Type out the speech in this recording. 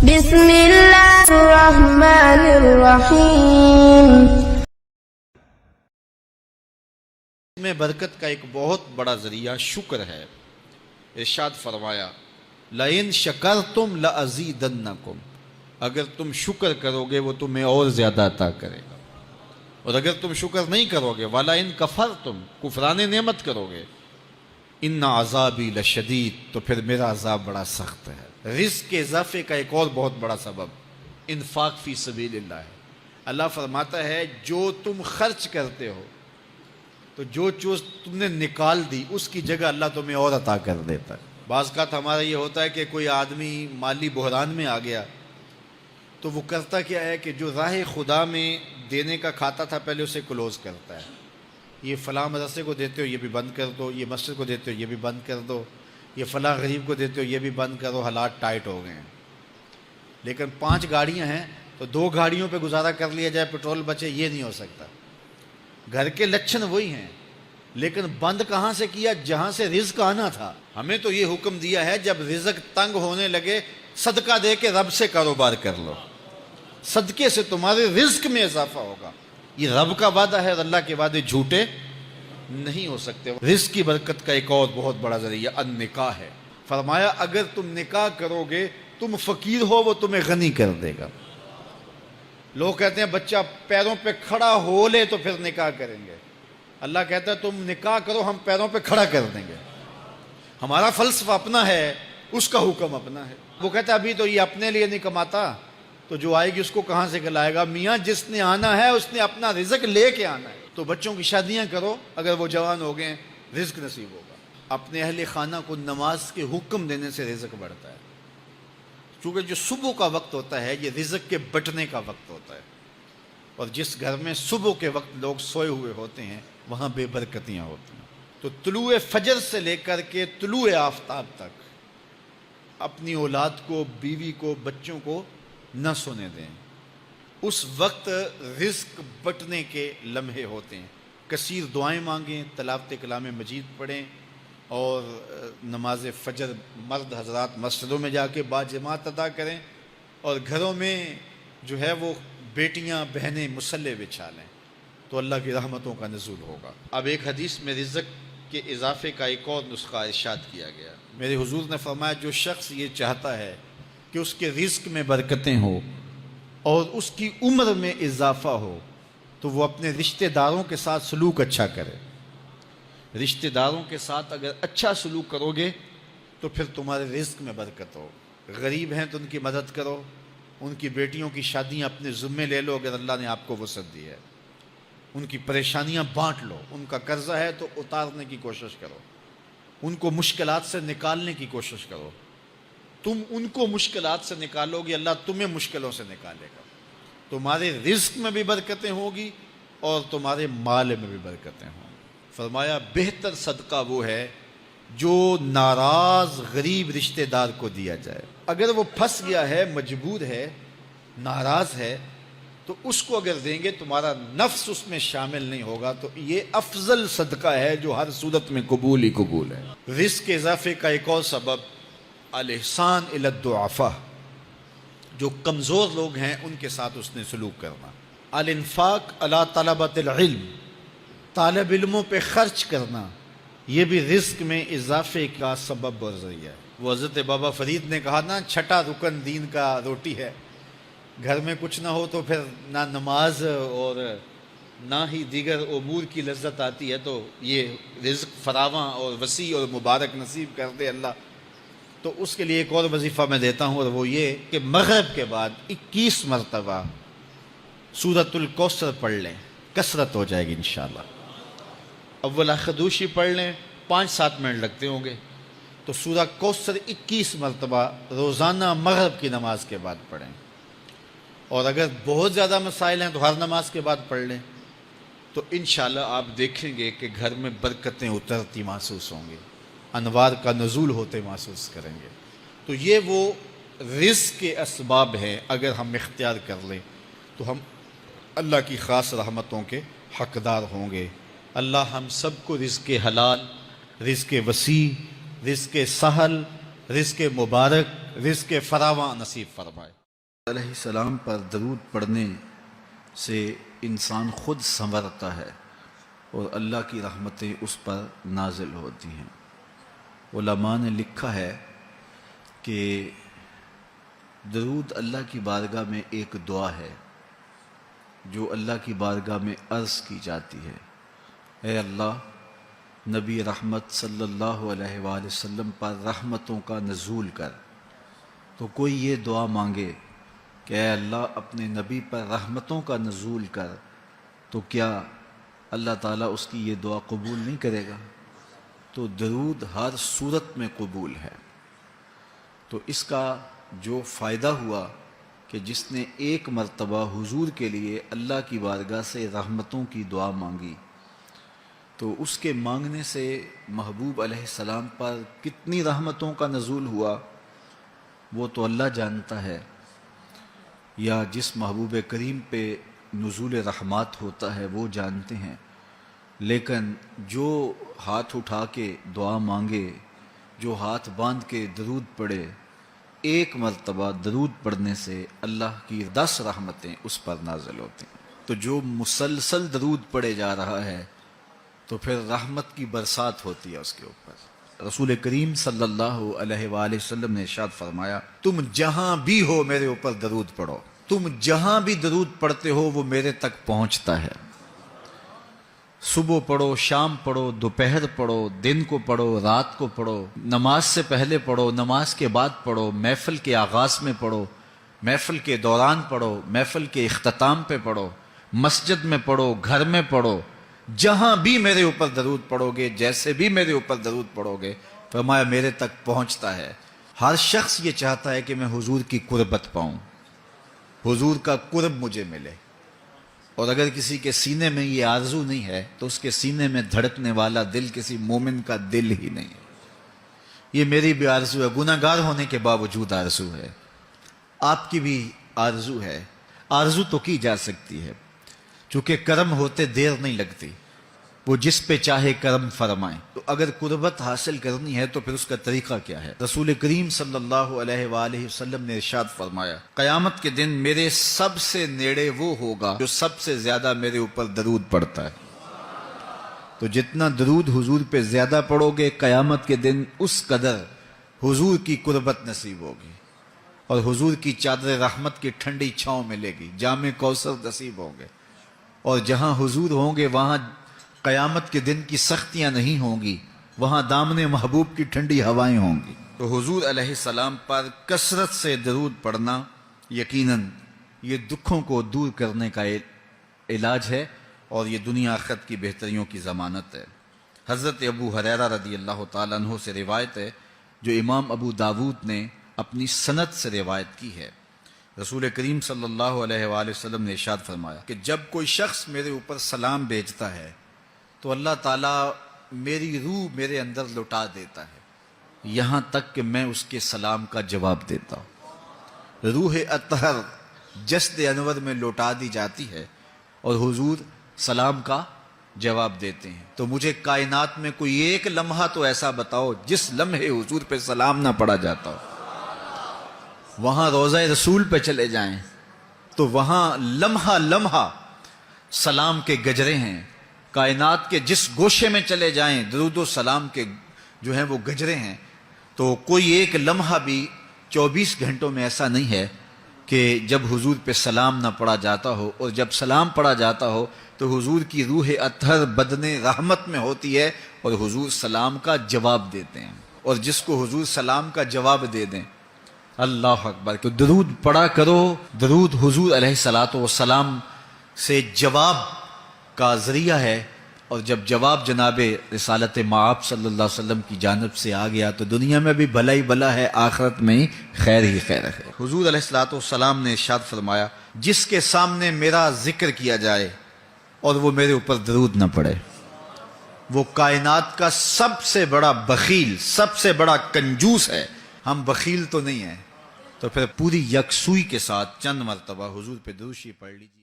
بسم اللہ الرحمن الرحیم۔ میں برکت کا ایک بہت بڑا ذریعہ شکر ہے۔ ارشاد فرمایا لَإِن شَكَرْتُمْ لَأَزِيدَنَّكُمْ، اگر تم شکر کرو گے وہ تمہیں اور زیادہ عطا کرے گا، اور اگر تم شکر نہیں کرو گے وَلَئِن كَفَرْتُمْ، کفران نعمت کرو گے، اِنَّ عَذَابِي لَشَدِيدٌ، تو پھر میرا عذاب بڑا سخت ہے۔ رزق کے اضافے کا ایک اور بہت بڑا سبب انفاق فی سبیل اللہ ہے۔ اللہ فرماتا ہے جو تم خرچ کرتے ہو تو جو چیز تم نے نکال دی اس کی جگہ اللہ تمہیں اور عطا کر دیتا ہے۔ بعض اوقات ہمارا یہ ہوتا ہے کہ کوئی آدمی مالی بحران میں آ گیا تو وہ کرتا کیا ہے کہ جو راہ خدا میں دینے کا کھاتا تھا پہلے اسے کلوز کرتا ہے۔ یہ فلاں مدرسے کو دیتے ہو یہ بھی بند کر دو، یہ مسجد کو دیتے ہو یہ بھی بند کر دو، یہ فلاں غریب کو دیتے ہو یہ بھی بند کرو، حالات ٹائٹ ہو گئے ہیں۔ لیکن 5 گاڑیاں ہیں تو 2 گاڑیوں پہ گزارا کر لیا جائے، پیٹرول بچے، یہ نہیں ہو سکتا۔ گھر کے لچھن وہی ہیں لیکن بند کہاں سے کیا؟ جہاں سے رزق آنا تھا۔ ہمیں تو یہ حکم دیا ہے جب رزق تنگ ہونے لگے صدقہ دے کے رب سے کاروبار کر لو، صدقے سے تمہارے رزق میں اضافہ ہوگا۔ یہ رب کا وعدہ ہے اور اللہ کے وعدے جھوٹے نہیں ہو سکتے۔ رزق کی برکت کا ایک اور بہت بڑا ذریعہ النکاح ہے۔ فرمایا اگر تم نکاح کرو گے، تم فقیر ہو وہ تمہیں غنی کر دے گا۔ لوگ کہتے ہیں بچہ پیروں پہ کھڑا ہو لے تو پھر نکاح کریں گے۔ اللہ کہتا ہے تم نکاح کرو ہم پیروں پہ کھڑا کر دیں گے۔ ہمارا فلسفہ اپنا ہے، اس کا حکم اپنا ہے۔ وہ کہتا ہے ابھی تو یہ اپنے لیے نہیں کماتا تو جو آئے گی اس کو کہاں سے کھلائے گا؟ میاں جس نے آنا ہے اس نے اپنا رزق لے کے آنا ہے۔ تو بچوں کی شادیاں کرو، اگر وہ جوان ہو گئے رزق نصیب ہوگا۔ اپنے اہل خانہ کو نماز کے حکم دینے سے رزق بڑھتا ہے، چونکہ جو صبح کا وقت ہوتا ہے یہ رزق کے بٹنے کا وقت ہوتا ہے، اور جس گھر میں صبح کے وقت لوگ سوئے ہوئے ہوتے ہیں وہاں بے برکتیاں ہوتی ہیں۔ تو طلوع فجر سے لے کر کے طلوع آفتاب تک اپنی اولاد کو، بیوی کو، بچوں کو نہ سونے دیں۔ اس وقت رزق بٹنے کے لمحے ہوتے ہیں۔ کثیر دعائیں مانگیں، تلاوت کلام مجید پڑھیں، اور نماز فجر مرد حضرات مسجدوں میں جا کے باجماعت ادا کریں، اور گھروں میں جو ہے وہ بیٹیاں بہنیں مصلے بچھا لیں تو اللہ کی رحمتوں کا نزول ہوگا۔ اب ایک حدیث میں رزق کے اضافے کا ایک اور نسخہ ارشاد کیا گیا۔ میرے حضور نے فرمایا جو شخص یہ چاہتا ہے کہ اس کے رزق میں برکتیں ہوں اور اس کی عمر میں اضافہ ہو تو وہ اپنے رشتہ داروں کے ساتھ سلوک اچھا کرے۔ رشتہ داروں کے ساتھ اگر اچھا سلوک کرو گے تو پھر تمہارے رزق میں برکت ہو۔ غریب ہیں تو ان کی مدد کرو، ان کی بیٹیوں کی شادیاں اپنے ذمے لے لو اگر اللہ نے آپ کو وسعت دی ہے، ان کی پریشانیاں بانٹ لو، ان کا قرضہ ہے تو اتارنے کی کوشش کرو، ان کو مشکلات سے نکالنے کی کوشش کرو۔ تم ان کو مشکلات سے نکالو گے اللہ تمہیں مشکلوں سے نکالے گا۔ تمہارے رزق میں بھی برکتیں ہوگی اور تمہارے مال میں بھی برکتیں ہوں۔ فرمایا بہتر صدقہ وہ ہے جو ناراض غریب رشتہ دار کو دیا جائے۔ اگر وہ پھنس گیا ہے، مجبور ہے، ناراض ہے، تو اس کو اگر دیں گے تمہارا نفس اس میں شامل نہیں ہوگا، تو یہ افضل صدقہ ہے جو ہر صورت میں قبول ہی قبول ہے۔ رزق کے اضافے کا ایک اور سبب الاحسان الی الضعفاء، جو کمزور لوگ ہیں ان کے ساتھ اس نے سلوک کرنا۔ الانفاق علی طلبۃ العلم، طالب علموں پہ خرچ کرنا، یہ بھی رزق میں اضافے کا سبب اور ذریعہ ہے۔ وہ حضرت بابا فرید نے کہا نا چھٹا رکن دین کا روٹی ہے۔ گھر میں کچھ نہ ہو تو پھر نہ نماز اور نہ ہی دیگر امور کی لذت آتی ہے، تو یہ رزق فراواں اور وسیع اور مبارک نصیب کر دے اللہ۔ تو اس کے لیے ایک اور وظیفہ میں دیتا ہوں، اور وہ یہ کہ مغرب کے بعد 21 مرتبہ سورۃ الکوثر پڑھ لیں، کثرت ہو جائے گی انشاءاللہ۔ اول خدوشی پڑھ لیں، 5-7 منٹ لگتے ہوں گے، تو سورہ کوثر 21 مرتبہ روزانہ مغرب کی نماز کے بعد پڑھیں، اور اگر بہت زیادہ مسائل ہیں تو ہر نماز کے بعد پڑھ لیں، تو انشاءاللہ آپ دیکھیں گے کہ گھر میں برکتیں اترتی محسوس ہوں گی، انوار کا نزول ہوتے محسوس کریں گے۔ تو یہ وہ رزق کے اسباب ہیں، اگر ہم اختیار کر لیں تو ہم اللہ کی خاص رحمتوں کے حقدار ہوں گے۔ اللہ ہم سب کو رزق حلال، رزق وسیع، رزق سہل، رزق مبارک رزق فراواں نصیب فرمائے۔ علیہ السلام پر درود پڑھنے سے انسان خود سنورتا ہے اور اللہ کی رحمتیں اس پر نازل ہوتی ہیں۔ علماء نے لکھا ہے کہ درود اللہ کی بارگاہ میں ایک دعا ہے جو اللہ کی بارگاہ میں عرض کی جاتی ہے، اے اللہ نبی رحمت صلی اللہ علیہ وآلہ وسلم پر رحمتوں کا نزول کر۔ تو کوئی یہ دعا مانگے کہ اے اللہ اپنے نبی پر رحمتوں کا نزول کر، تو کیا اللہ تعالیٰ اس کی یہ دعا قبول نہیں کرے گا؟ تو درود ہر صورت میں قبول ہے۔ تو اس کا جو فائدہ ہوا کہ جس نے ایک مرتبہ حضور کے لیے اللہ کی بارگاہ سے رحمتوں کی دعا مانگی، تو اس کے مانگنے سے محبوب علیہ السلام پر کتنی رحمتوں کا نزول ہوا وہ تو اللہ جانتا ہے، یا جس محبوب کریم پہ نزول رحمات ہوتا ہے وہ جانتے ہیں، لیکن جو ہاتھ اٹھا کے دعا مانگے، جو ہاتھ باندھ کے درود پڑھے، ایک مرتبہ درود پڑھنے سے اللہ کی 10 رحمتیں اس پر نازل ہوتی ہیں۔ تو جو مسلسل درود پڑھے جا رہا ہے تو پھر رحمت کی برسات ہوتی ہے اس کے اوپر۔ رسول کریم صلی اللہ علیہ وآلہ وسلم نے ارشاد فرمایا، تم جہاں بھی ہو میرے اوپر درود پڑھو، تم جہاں بھی درود پڑھتے ہو وہ میرے تک پہنچتا ہے۔ صبح پڑھو، شام پڑھو، دوپہر پڑھو، دن کو پڑھو، رات کو پڑھو، نماز سے پہلے پڑھو، نماز کے بعد پڑھو، محفل کے آغاز میں پڑھو، محفل کے دوران پڑھو، محفل کے اختتام پہ پڑھو، مسجد میں پڑھو، گھر میں پڑھو، جہاں بھی میرے اوپر درود پڑھو گے، جیسے بھی میرے اوپر درود پڑھو گے، فرمایا میرے تک پہنچتا ہے۔ ہر شخص یہ چاہتا ہے کہ میں حضور کی قربت پاؤں، حضور کا قرب مجھے ملے، اور اگر کسی کے سینے میں یہ آرزو نہیں ہے تو اس کے سینے میں دھڑکنے والا دل کسی مومن کا دل ہی نہیں ہے۔ یہ میری بھی آرزو ہے، گناہ گار ہونے کے باوجود آرزو ہے، آپ کی بھی آرزو ہے۔ آرزو تو کی جا سکتی ہے، چونکہ کرم ہوتے دیر نہیں لگتی، وہ جس پہ چاہے کرم فرمائیں۔ تو اگر قربت حاصل کرنی ہے تو پھر اس کا طریقہ کیا ہے؟ رسول کریم صلی اللہ علیہ وآلہ وسلم نے ارشاد فرمایا، قیامت کے دن میرے سب سے نیڑے وہ ہوگا جو سب سے زیادہ میرے اوپر درود پڑھتا ہے۔ تو جتنا درود حضور پہ زیادہ پڑھو گے، قیامت کے دن اس قدر حضور کی قربت نصیب ہوگی، اور حضور کی چادر رحمت کی ٹھنڈی چھاؤں ملے گی، جام کوثر نصیب ہوں گے، اور جہاں حضور ہوں گے وہاں قیامت کے دن کی سختیاں نہیں ہوں گی، وہاں دامن محبوب کی ٹھنڈی ہوائیں ہوں گی۔ تو حضور علیہ السلام پر کثرت سے درود پڑھنا یقیناً یہ دکھوں کو دور کرنے کا علاج ہے، اور یہ دنیا آخرت کی بہتریوں کی ضمانت ہے۔ حضرت ابو ہریرہ رضی اللہ تعالیٰ عنہ سے روایت ہے جو امام ابو داود نے اپنی سند سے روایت کی ہے۔ رسول کریم صلی اللہ علیہ وآلہ وسلم نے ارشاد فرمایا کہ جب کوئی شخص میرے اوپر سلام بھیجتا ہے تو اللہ تعالیٰ میری روح میرے اندر لوٹا دیتا ہے، یہاں تک کہ میں اس کے سلام کا جواب دیتا ہوں۔ روح اطہر جسد انور میں لوٹا دی جاتی ہے اور حضور سلام کا جواب دیتے ہیں۔ تو مجھے کائنات میں کوئی ایک لمحہ تو ایسا بتاؤ جس لمحے حضور پہ سلام نہ پڑا جاتا ہو۔ وہاں روضہ رسول پہ چلے جائیں تو وہاں لمحہ لمحہ سلام کے گجرے ہیں، کائنات کے جس گوشے میں چلے جائیں درود و سلام کے جو ہیں وہ گجرے ہیں۔ تو کوئی ایک لمحہ بھی 24 گھنٹوں میں ایسا نہیں ہے کہ جب حضور پہ سلام نہ پڑا جاتا ہو، اور جب سلام پڑا جاتا ہو تو حضور کی روح اطہر بدن رحمت میں ہوتی ہے اور حضور سلام کا جواب دیتے ہیں، اور جس کو حضور سلام کا جواب دے دیں، اللہ اکبر، کہ درود پڑھا کرو۔ درود حضور علیہ الصلاۃ والسلام سے جواب کا ذریعہ ہے، اور جب جواب جناب رسالت مآب صلی اللہ علیہ وسلم کی جانب سے آ گیا تو دنیا میں بھی بھلا ہی بھلا ہے، آخرت میں ہی خیر ہے۔ حضور علیہ الصلاۃ والسلام نے ارشاد فرمایا، جس کے سامنے میرا ذکر کیا جائے اور وہ میرے اوپر درود نہ پڑے، وہ کائنات کا سب سے بڑا بخیل، سب سے بڑا کنجوس ہے۔ ہم بخیل تو نہیں ہیں، تو پھر پوری یکسوئی کے ساتھ چند مرتبہ حضور پہ درود شریف پڑھ لیجیے۔